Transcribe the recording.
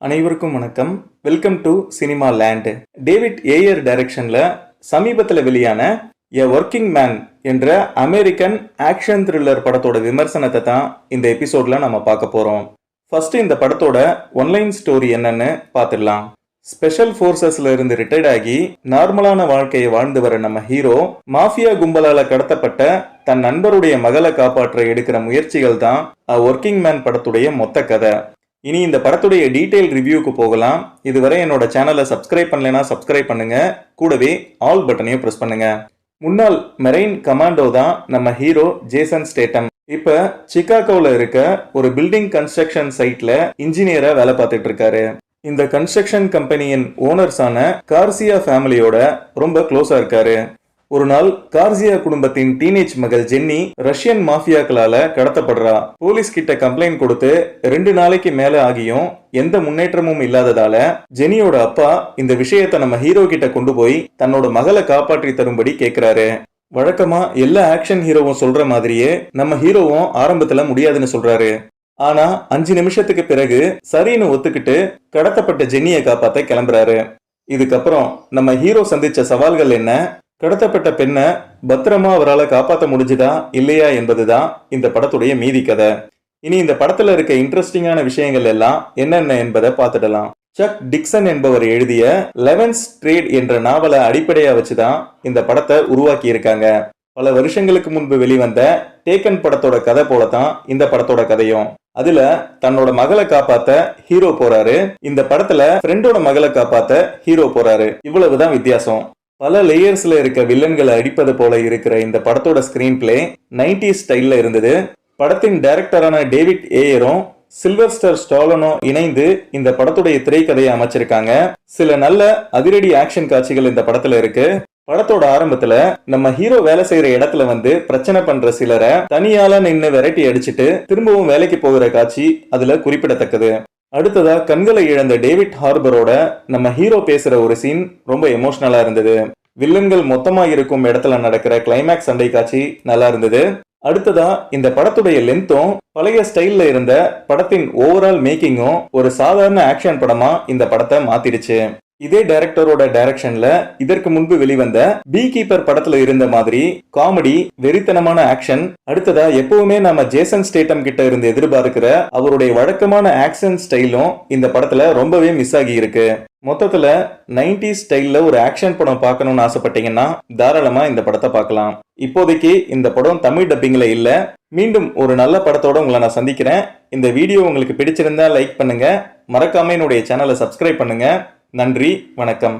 அனைவருக்கும் வணக்கம். Welcome to cinema land. David Ayer டைரக்ஷன்ல சமீபத்தில் வெளியான எ ஒர்க்கிங் மேன் என்ற அமெரிக்கன் ஆக்ஷன் த்ரில்லர் படத்தோட விமர்சனத்தை தான் இந்த எபிசோட்ல நம்ம பார்க்க போறோம். ஃபர்ஸ்ட் இந்த படத்தோட ஒன்லைன் ஸ்டோரி என்னன்னு பார்த்துடலாம். ஸ்பெஷல் ஃபோர்ஸஸ்ல இருந்து ரிட்டையர்ட் ஆகி நார்மலான வாழ்க்கையை வாழ்ந்து வர நம்ம ஹீரோ மாஃபியா கும்பலால கடத்தப்பட்ட தன் நண்பருடைய மகளை காப்பாற்ற எடுக்கிற முயற்சிகள் தான் அ ஒர்க்கிங் மேன் படத்துடைய மொத்த கதை. இனி இந்த படத்துடைய டீடைல் ரிவ்யூக்கு போகலாம். இதுவரை என்னோட சேனலை சப்ஸ்கிரைப் பண்ணலைன்னா சப்ஸ்கிரைப் பண்ணுங்க, கூடவே ஆல் பட்டனையும் பிரஸ் பண்ணுங்க. முன்னாள் மெரைன் கமாண்டோ தான் நம்ம ஹீரோ ஜேசன் ஸ்டேட்டம். இப்ப சிகாகோல இருக்க ஒரு பில்டிங் கன்ஸ்ட்ரக்ஷன் சைட்ல இன்ஜினியரா வேலை பார்த்துட்டு இருக்காரு. இந்த கன்ஸ்ட்ரக்ஷன் கம்பெனியின் ஓனர்ஸான கார்சியா ஃபேமிலியோட ரொம்ப க்ளோஸா இருக்காரு. ஒரு நாள் கார்சியா குடும்பத்தின் டீனேஜ் மகள் ஜென்னி ரஷ்யன் மாஃபியாக்களால கடத்தப்படுறா. போலீஸ் கிட்ட கம்ப்ளைண்ட் கொடுத்து 2 நாளைக்கு மேல ஆகியும் எந்த முன்னேற்றமும் இல்லாததால ஜெனியோட அப்பா இந்த விஷயத்த நம்ம ஹீரோ கிட்ட கொண்டு போய் தன்னோட மகளை காப்பாற்றி தரும்படி கேக்குறாரு. வழக்கமா எல்லா ஆக்ஷன் ஹீரோவும் சொல்ற மாதிரியே நம்ம ஹீரோவும் ஆரம்பத்துல முடியாதுன்னு சொல்றாரு. ஆனா 5 நிமிஷத்துக்கு பிறகு சரின்னு ஒத்துக்கிட்டு கடத்தப்பட்ட ஜென்னியை காப்பாத்த கிளம்புறாரு. இதுக்கப்புறம் நம்ம ஹீரோ சந்திச்ச சவால்கள் என்ன, கடத்தப்பட்ட பெண்ணை பத்திரமா அவரால் காப்பாற்ற முடிஞ்சுதா இல்லையா என்பதுதான் இந்த படத்துடைய மீதி கதை. இனி இந்த படத்துல இருக்க இன்ட்ரெஸ்டிங்கான விஷயங்கள் எல்லாம் என்னென்ன என்பதை பார்த்துடலாம். சக் டிக்சன் என்பவர் எழுதிய லெவன்ஸ் ட்ரேட் என்ற நாவலை அடிப்படையா வச்சுதான் இந்த படத்தை உருவாக்கி இருக்காங்க. பல வருஷங்களுக்கு முன்பு வெளிவந்த டேக்கன் படத்தோட கதை போலதான் இந்த படத்தோட கதையும். அதுல தன்னோட மகளை காப்பாத்த ஹீரோ போறாரு, இந்த படத்துல ஃப்ரெண்டோட மகளை காப்பாத்த ஹீரோ போறாரு. இவ்வளவுதான் வித்தியாசம். பல லேயர்ஸ்ல இருக்க வில்லன்களை அடிப்பது போல இருக்கிற இந்த படத்தோட ஸ்கிரீன் பிளே 90s ஸ்டைல்ல இருந்தது. படத்தின் டைரக்டரான டேவிட் ஏயரும் சில்வஸ்டர் ஸ்டாலனும் இணைந்து இந்த படத்துடைய திரைக்கதையை அமைச்சிருக்காங்க. சில நல்ல அதிரடி ஆக்ஷன் காட்சிகள் இந்த படத்துல இருக்கு. படத்தோட ஆரம்பத்துல நம்ம ஹீரோ வேலை செய்யற இடத்துல வந்து பிரச்சனை பண்ற சிலரை தனியால நின்று விரட்டி அடிச்சுட்டு திரும்பவும் வேலைக்கு போகிற காட்சி அதுல குறிப்பிடத்தக்கது. அடுத்ததா கண்களை இழந்த டேவிட் ஹார்பரோட நம்ம ஹீரோ பேசுற ஒரு சீன் ரொம்ப எமோஷனலா இருந்தது. வில்லன்கள் மொத்தமா இருக்கும் இடத்துல நடக்கிற கிளைமேக்ஸ் சண்டை காட்சி நல்லா இருந்தது. அடுத்ததா இந்த படத்துடைய லென்த்தும் பழைய ஸ்டைல்ல இருந்த படத்தின் ஓவரால் மேக்கிங்கும் ஒரு சாதாரண ஆக்ஷன் படமா இந்த படத்தை மாத்திடுச்சு. இதே டைரக்டரோட டைரக்ஷன்ல இதற்கு முன்பு வெளிவந்த பீ கீப்பர் படத்துல இருந்த மாதிரி காமெடி, வெறித்தனமான ஆக்ஷன், அடுத்ததா எப்பவுமே நம்ம ஜேசன் ஸ்டேட்டம் கிட்ட இருந்து எதிர்பார்க்கிற அவருடைய வழக்கமான ஆக்ஷன் ஸ்டைலும் இந்த படத்துல ரொம்பவே மிஸ் ஆகி இருக்கு. மொத்தத்துல 90s ஸ்டைல்ல ஒரு ஆக்ஷன் படம் பார்க்கணும்னு ஆசைப்பட்டீங்கன்னா தாராளமா இந்த படத்தை பார்க்கலாம். இப்போதைக்கு இந்த படம் தமிழ் டப்பிங்ல இல்ல. மீண்டும் ஒரு நல்ல படத்தோட உங்களை நான் சந்திக்கிறேன். இந்த வீடியோ உங்களுக்கு பிடிச்சிருந்தா லைக் பண்ணுங்க, மறக்காம என்னுடைய சேனலை சப்ஸ்கிரைப் பண்ணுங்க. நன்றி, வணக்கம்.